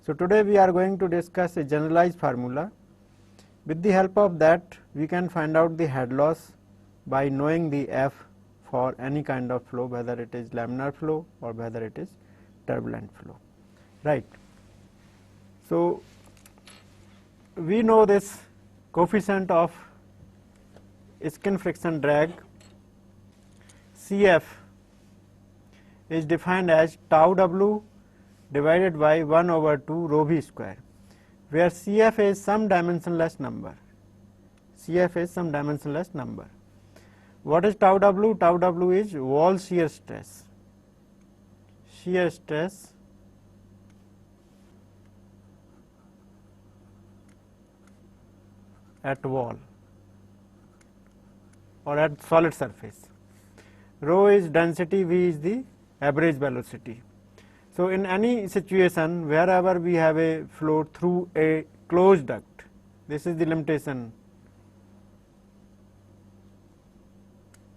So, today we are going to discuss a generalized formula. With the help of that, we can find out the head loss by knowing the F for any kind of flow, whether it is laminar flow or whether it is turbulent flow, right. So, we know this coefficient of skin friction drag CF is defined as tau W divided by 1 over 2 rho v square, where CF is some dimensionless number. CF is some dimensionless number. What is tau W? Tau W is wall shear stress. Shear stress at wall or at solid surface. Rho is density, V is the average velocity. So, in any situation wherever we have a flow through a closed duct, this is the limitation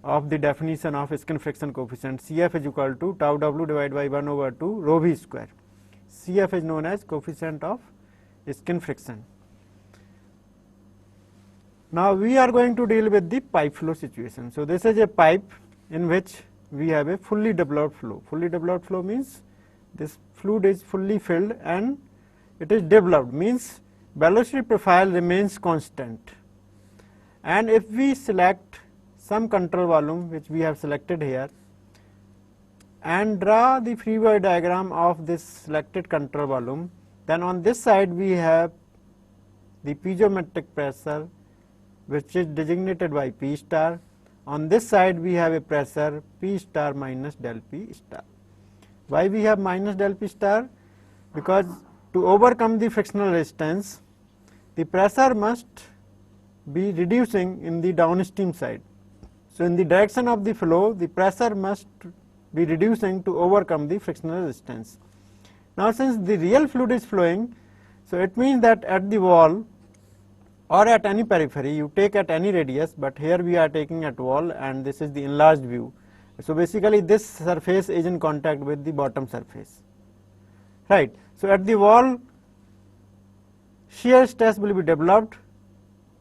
of the definition of skin friction coefficient. CF is equal to tau W divided by 1 over 2 rho v square. CF is known as coefficient of skin friction. Now, we are going to deal with the pipe flow situation. So, this is a pipe in which we have a fully developed flow. Fully developed flow means this fluid is fully filled and it is developed, means velocity profile remains constant. And if we select some control volume, which we have selected here, and draw the free body diagram of this selected control volume, then on this side we have the piezometric pressure, which is designated by P star. On this side we have a pressure P star minus del P star. Why we have minus del P star? Because to overcome the frictional resistance, the pressure must be reducing in the downstream side. So, in the direction of the flow, the pressure must be reducing to overcome the frictional resistance. Now, since the real fluid is flowing, so it means that at the wall or at any periphery, you take at any radius, but here we are taking at wall and this is the enlarged view. So, basically this surface is in contact with the bottom surface, right. So, at the wall, shear stress will be developed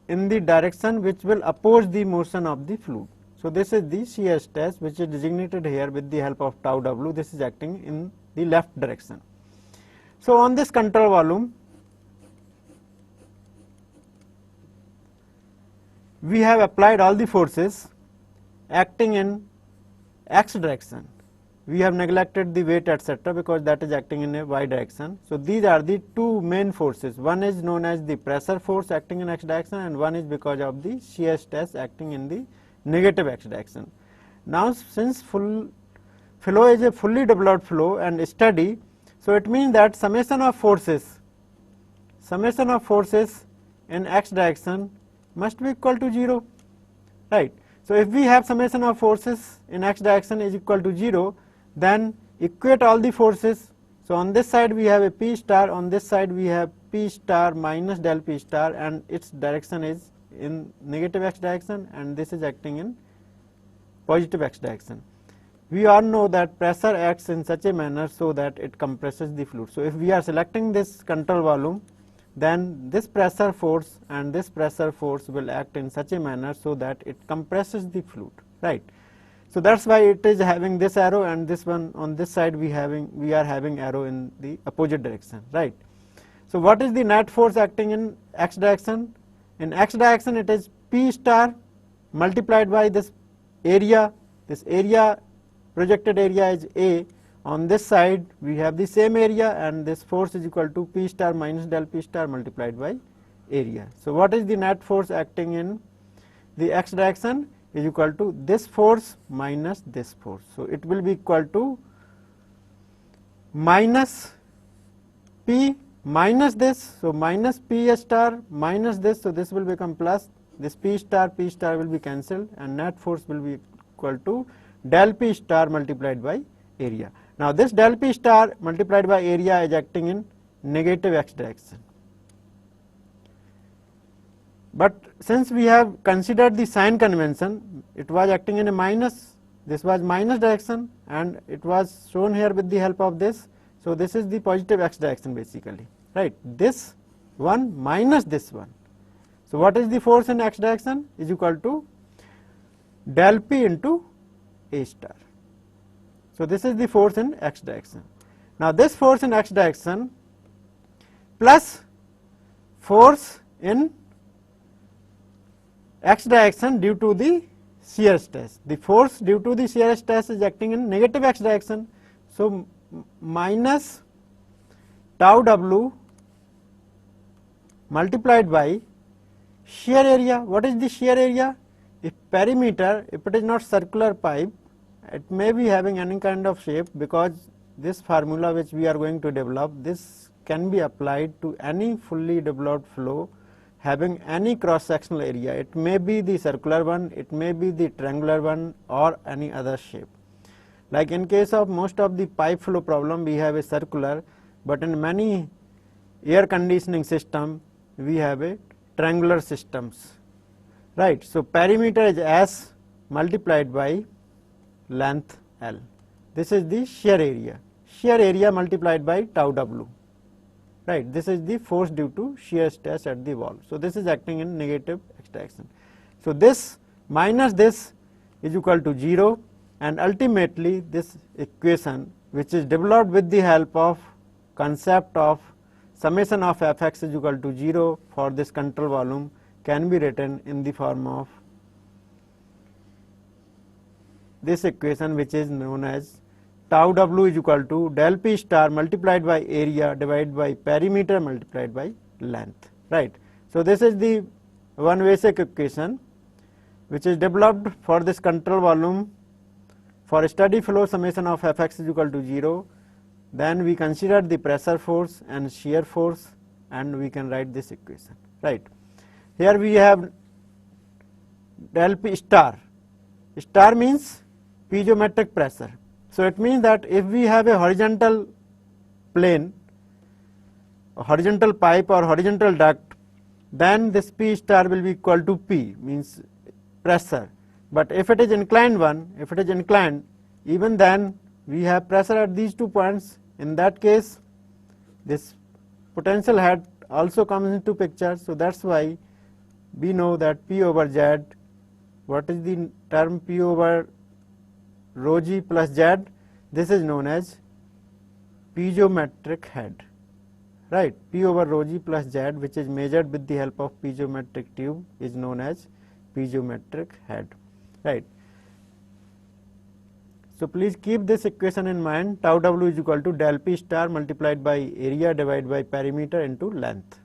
in the direction which will oppose the motion of the fluid. So, this is the shear stress which is designated here with the help of tau W. This is acting in the left direction. So, on this control volume, we have applied all the forces acting in x direction. We have neglected the weight etc., because that is acting in a y direction. So, these are the two main forces. One is known as the pressure force acting in x direction, and one is because of the shear stress acting in the negative x direction. Now, since flow is a fully developed flow and steady, so it means that summation of forces in x direction must be equal to 0, right. So, if we have summation of forces in x direction is equal to 0, then equate all the forces. So, on this side we have a P star, on this side we have P star minus del P star, and its direction is in negative x direction and this is acting in positive x direction. We all know that pressure acts in such a manner so that it compresses the fluid. So, if we are selecting this control volume, then this pressure force and this pressure force will act in such a manner so that it compresses the fluid, right. So, that is why it is having this arrow, and this one on this side we are having arrow in the opposite direction, right. So, what is the net force acting in x direction? In x direction it is P star multiplied by this area projected area is A. On this side we have the same area, and this force is equal to P star minus del P star multiplied by area. So, what is the net force acting in the x direction? Is equal to this force minus this force. So, it will be equal to minus P minus this. So, minus P star minus this. So, this will become plus, this P star will be cancelled, and net force will be equal to del P star multiplied by area. Now, this del P star multiplied by area is acting in negative x direction. But since we have considered the sign convention, it was acting in a minus, this was minus direction and it was shown here with the help of this. So this is the positive x direction basically, right? This one minus this one. So what is the force in x direction is equal to del P into A star. So this is the force in x direction. Now this force in x direction plus force in x direction due to the shear stress. The force due to the shear stress is acting in negative x direction. So minus tau W multiplied by shear area. What is the shear area? If perimeter, if it is not circular pipe, it may be having any kind of shape, because this formula which we are going to develop, this can be applied to any fully developed flow having any cross sectional area. It may be the circular one, it may be the triangular one, or any other shape. Like in case of most of the pipe flow problem, we have a circular, but in many air conditioning system we have a triangular systems, right? So perimeter is S multiplied by length L. This is the shear area multiplied by tau W, right? This is the force due to shear stress at the wall. So this is acting in negative x direction. So this minus this is equal to 0, and ultimately this equation, which is developed with the help of concept of summation of Fx is equal to 0 for this control volume, can be written in the form of this equation, which is known as tau W is equal to del P star multiplied by area divided by perimeter multiplied by length, right? So this is the one basic equation which is developed for this control volume for steady flow summation of Fx is equal to 0. Then we consider the pressure force and shear force, and we can write this equation, right? Here we have del P star. Star means piezometric pressure. So it means that if we have a horizontal plane, a horizontal pipe or horizontal duct, then this P star will be equal to P, means pressure. But if it is inclined one, if it is inclined, even then we have pressure at these 2 points. In that case, this potential head also comes into picture. So that's why we know that P over Z, what is the term P over rho G plus Z? This is known as piezometric head, right? P over rho G plus Z, which is measured with the help of piezometric tube, is known as piezometric head, right? So please keep this equation in mind. Tau W is equal to del P star multiplied by area divided by perimeter into length.